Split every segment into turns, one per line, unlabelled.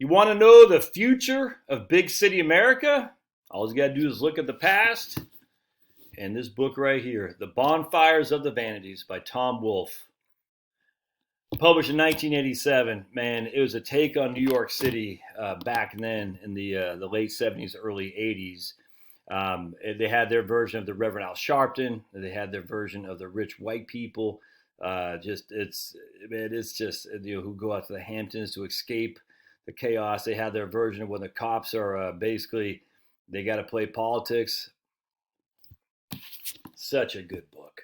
You want to know the future of big city America? All you got to do is look at the past. And this book right here, The Bonfires of the Vanities by Tom Wolfe. Published in 1987. Man, it was a take on New York City back then in the late 70s, early 80s. They had their version of the Reverend Al Sharpton. They had their version of the rich white people. It's just who go out to the Hamptons to escape the chaos. They had their version of when the cops are basically they got to play politics. Such a good book.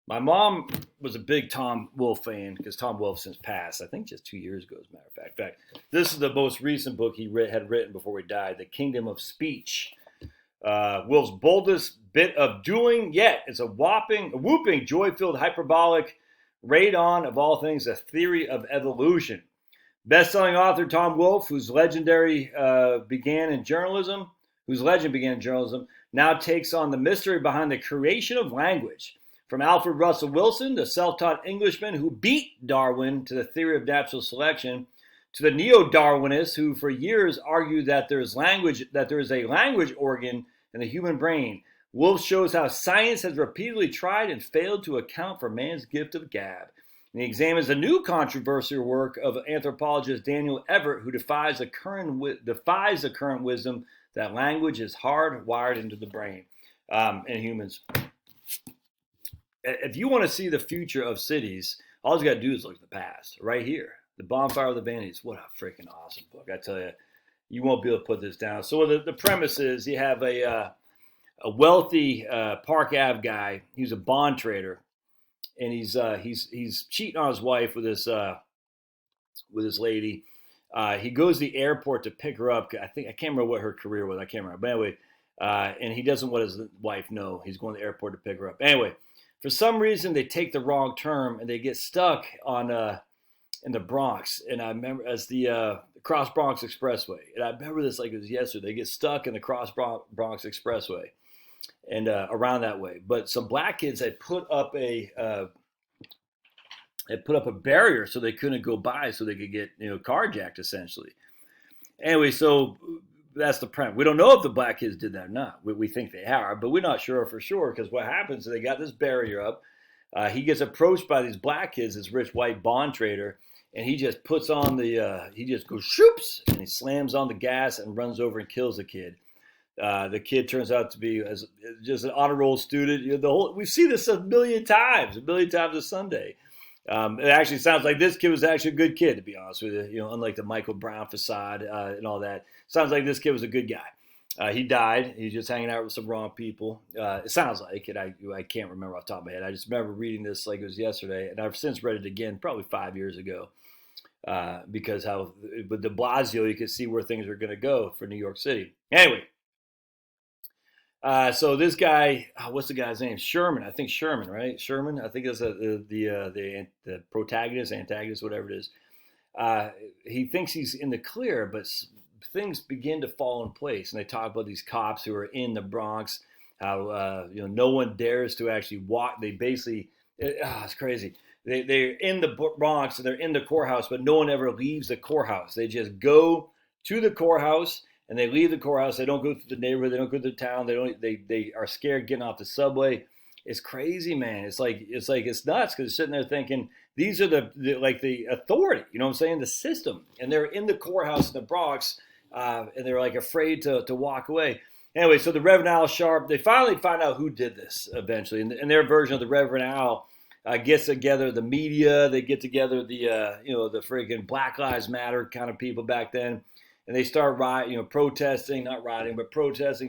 My mom was a big Tom Wolfe fan because Tom Wolfe since passed, I think just 2 years ago, as a matter of fact. In fact, this is the most recent book he had written before he died, The Kingdom of Speech. Wolfe's boldest bit of doing yet is a whooping, joy-filled, hyperbolic radon of all things, a theory of evolution. Best-selling author Tom Wolfe, whose legend began in journalism, now takes on the mystery behind the creation of language. From Alfred Russel Wilson, the self-taught Englishman who beat Darwin to the theory of natural selection, to the neo-Darwinists who for years argued that there is a language organ in the human brain, Wolfe shows how science has repeatedly tried and failed to account for man's gift of gab. And he examines the new controversial work of anthropologist Daniel Everett, who defies the current wisdom that language is hardwired into the brain in humans. If you want to see the future of cities, all you got to do is look at the past, right here. The Bonfire of the Vanities. What a freaking awesome book. I tell you, you won't be able to put this down. So the premise is you have a wealthy Park Ave guy. He's a bond trader, and he's cheating on his wife with this lady. He goes to the airport to pick her up. I can't remember what her career was. I can't remember. But anyway, and he doesn't want his wife know. He's going to the airport to pick her up. Anyway, for some reason they take the wrong turn and they get stuck on in the Bronx. And I remember as the Cross Bronx Expressway. And I remember this like it was yesterday. They get stuck in the Cross Bronx Expressway and around that way. But some black kids had put up a barrier so they couldn't go by, so they could get carjacked essentially. Anyway, so that's the premise. We don't know if the black kids did that or not. We think they are, but we're not sure for sure because what happens is they got this barrier up. He gets approached by these black kids, this rich white bond trader, and he just puts on he just goes shoops and he slams on the gas and runs over and kills the kid. The kid turns out to be just an honor roll student. We see this a million times a Sunday. It actually sounds like this kid was actually a good kid, to be honest with you. Unlike the Michael Brown facade and all that. Sounds like this kid was a good guy. He died. He's just hanging out with some wrong people. It sounds like it. I can't remember off the top of my head. I just remember reading this like it was yesterday, and I've since read it again, probably 5 years ago, because with de Blasio, you could see where things are going to go for New York City. Anyway. So this guy, what's the guy's name? Sherman. I think Sherman, right? Sherman. I think that's the protagonist, antagonist, whatever it is. He thinks he's in the clear, but things begin to fall in place. And they talk about these cops who are in the Bronx, how no one dares to actually walk. They basically, it's crazy. They're in the Bronx and they're in the courthouse, but no one ever leaves the courthouse. They just go to the courthouse. And they leave the courthouse. They don't go through the neighborhood. They don't go to the town. They are scared getting off the subway. It's crazy, man. It's nuts because they're sitting there thinking these are the authority. You know what I'm saying? The system. And they're in the courthouse in the Bronx, and they're like afraid to walk away. Anyway, so the Reverend Al Sharp. They finally find out who did this eventually. And their version of the Reverend Al gets together the media. They get together the freaking Black Lives Matter kind of people back then. And they start protesting,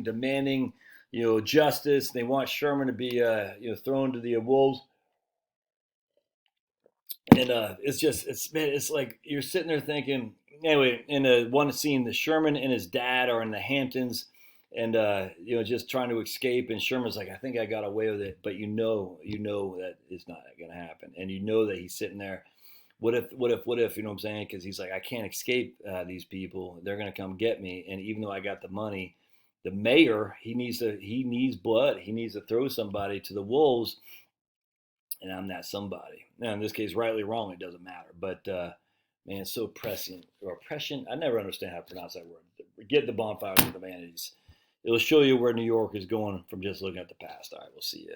demanding, justice. They want Sherman to be, thrown to the wolves. And it's like you're sitting there thinking. Anyway, in one scene, the Sherman and his dad are in the Hamptons, and just trying to escape. And Sherman's like, I think I got away with it, but you know that it's not going to happen, and that he's sitting there. What if, you know what I'm saying? Because he's like, I can't escape these people. They're going to come get me. And even though I got the money, the mayor, he needs blood. He needs to throw somebody to the wolves. And I'm that somebody. Now, in this case, rightly or wrong, it doesn't matter. But Man, so prescient or prescient. I never understand how to pronounce that word. Get the bonfire of the humanities. It'll show you where New York is going from just looking at the past. All right, we'll see you.